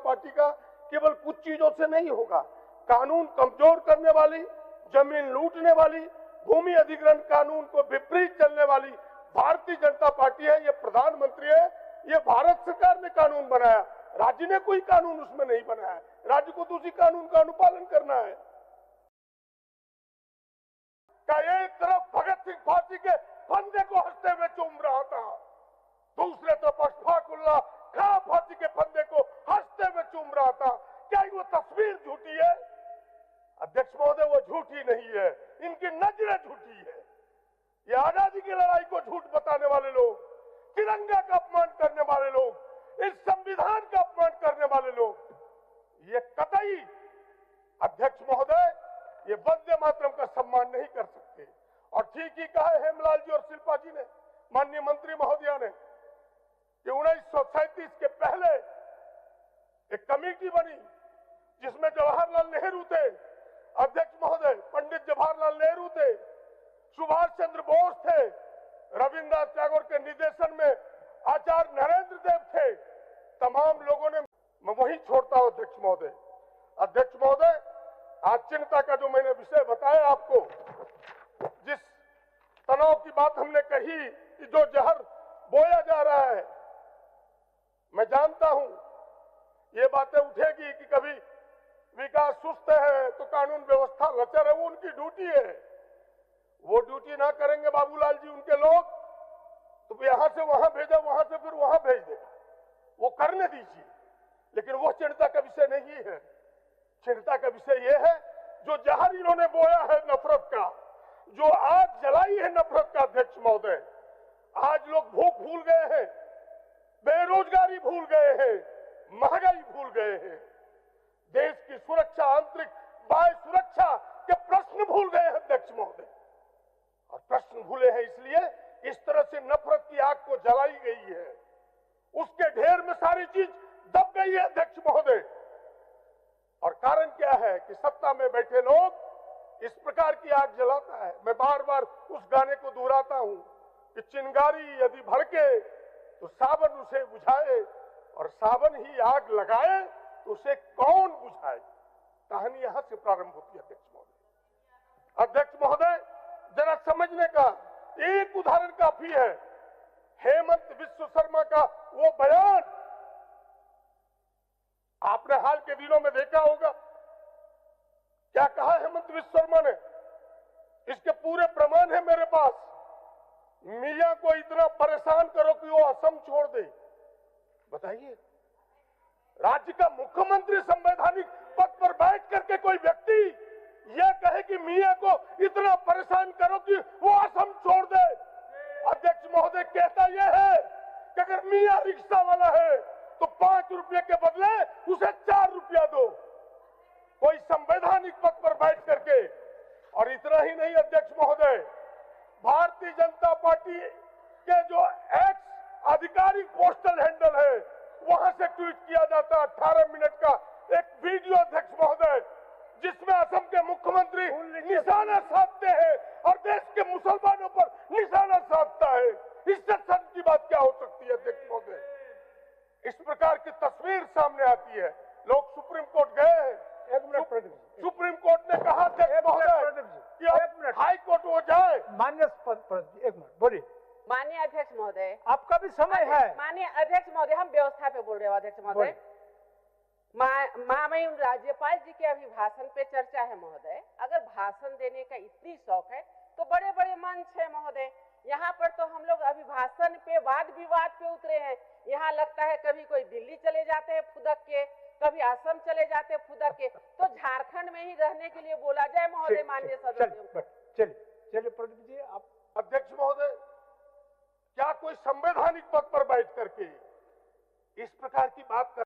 Party का केवल कुछ चीजों से नहीं होगा। कानून कमजोर करने वाली, जमीन लूटने वाली, भूमि अधिग्रहण कानून को विपरीत चलने वाली भारतीय जनता पार्टी है। ये प्रधानमंत्री है, ये भारत सरकार ने कानून बनाया, राज्य ने कोई कानून उसमें नहीं बनाया। राज्य को तो उसी कानून का अनुपालन करना है। का एक तरफ भगत सिंह फांसी के फंदे को हंसते हुए चूम रहा था, दूसरे तरफ अशफाक उल्लाह खां फांसी के फंदे को हंसते हुए चूम रहा था। क्या वो तस्वीर झूठी है? अध्यक्ष महोदय, वो झूठी नहीं है, इनकी नजरें झूठी है। ये आजादी की लड़ाई को झूठ बताने वाले लोग, तिरंगा का अपमान करने वाले लोग, इस संविधान का अपमान करने वाले लोग, ये कतई अध्यक्ष महोदय ये वंदे मातरम का सम्मान नहीं कर सकते। और ठीक ही कहा हेमलाल जी और शिल्पा जी ने, माननीय मंत्री महोदया ने, कि 1937 के पहले एक कमेटी बनी जिसमें जवाहरलाल नेहरू थे अध्यक्ष महोदय, पंडित जवाहरलाल नेहरू थे, सुभाष चंद्र बोस थे, रविन्द्रनाथ टैगोर के निर्देशन में आचार्य नरेंद्र देव थे। तमाम लोगों ने, मैं वही छोड़ता हूं अध्यक्ष महोदय। अध्यक्ष महोदय, आज चिंता का जो मैंने विषय बताया आपको, जिस तनाव की बात हमने कही कि जो जहर बोया जा रहा है, मैं जानता हूं ये बातें उठेगी कि कभी विकास सुस्त है तो कानून व्यवस्था लचर है। वो उनकी ड्यूटी है, वो ड्यूटी ना करेंगे बाबूलाल जी उनके लोग तो यहां से वहां भेजा, वहां से फिर वहां भेज देगा, वो करने दीजिए। लेकिन वो चिंता का विषय नहीं है। चिंता का विषय यह है जो जहर इन्होंने बोया है नफरत का, जो आग जलाई है नफरत का अध्यक्ष महोदय। आज लोग भूख भूल गए हैं, बेरोजगारी भूल गए हैं, महंगाई भूल गए हैं, देश की सुरक्षा, आंतरिक बाह्य सुरक्षा के प्रश्न भूल गए हैं अध्यक्ष महोदय। और प्रश्न भूले हैं इसलिए इस तरह से नफरत की आग को जलाई गई है, उसके ढेर में सारी चीज दब गई है अध्यक्ष महोदय। और कारण क्या है कि सत्ता में बैठे लोग इस प्रकार की आग जलाता है। मैं बार बार उस गाने को दोहराता हूं कि चिंगारी यदि भड़के तो सावन उसे बुझाए, और सावन ही आग लगाए तो उसे कौन बुझाए। कहानी यहां से प्रारंभ होती है अध्यक्ष महोदय। अध्यक्ष महोदय, जरा समझने का एक उदाहरण काफी है। हेमंत विश्व शर्मा का वो बयान आपने हाल के दिनों में देखा होगा। क्या कहा हेमंत विश्व शर्मा ने? इसके पूरे प्रमाण है मेरे पास। मियां को इतना परेशान करो कि वो असम छोड़ दे। बताइए, राज्य का मुख्यमंत्री संवैधानिक पद पर बैठ करके कोई व्यक्ति यह कहे कि मियां को इतना परेशान करो कि वो असम छोड़ दे। अध्यक्ष महोदय, कहता यह है कि अगर मियां रिक्शा वाला है तो 5 रुपये के बदले उसे 4 रुपया दो। कोई संवैधानिक पद पर बैठ करके। और इतना ही नहीं अध्यक्ष महोदय, भारतीय जनता पार्टी के जो एक्स आधिकारिक पोस्टल हैंडल है वहां से ट्वीट किया जाता 18 मिनट का एक वीडियो अध्यक्ष महोदय, जिसमें असम के मुख्यमंत्री निशाना साधते हैं और देश के मुसलमानों पर निशाना साधता है। इससे शर्म की बात क्या हो सकती है अध्यक्ष महोदय? इस प्रकार की तस्वीर सामने आती है। लोग सुप्रीम कोर्ट गए हैं, सुप्रीम कोर्ट ने कहा कि हाई कोर्ट हो जाए। मान्य एक मिनट बोलिए। माननीय अध्यक्ष महोदय, आपका भी समय है। माननीय अध्यक्ष महोदय, हम व्यवस्था पे बोल रहे हो अध्यक्ष महोदय। महामहिम राज्यपाल जी के अभिभाषण पे चर्चा है महोदय। अगर भाषण देने का इतनी शौक है तो बड़े बड़े मंच है महोदय। यहाँ पर तो हम लोग अभिभाषण पे वाद विवाद पे उतरे हैं। यहाँ लगता है कभी कोई दिल्ली चले जाते हैं फुदक के, कभी असम चले जाते हैं फुदक के। तो झारखंड में ही रहने के लिए बोला जाए महोदय माननीय सदस्यों। चलिए प्रदीप जी, आप। अध्यक्ष महोदय, क्या कोई संवैधानिक पद पर बैठ करके इस प्रकार की बात कर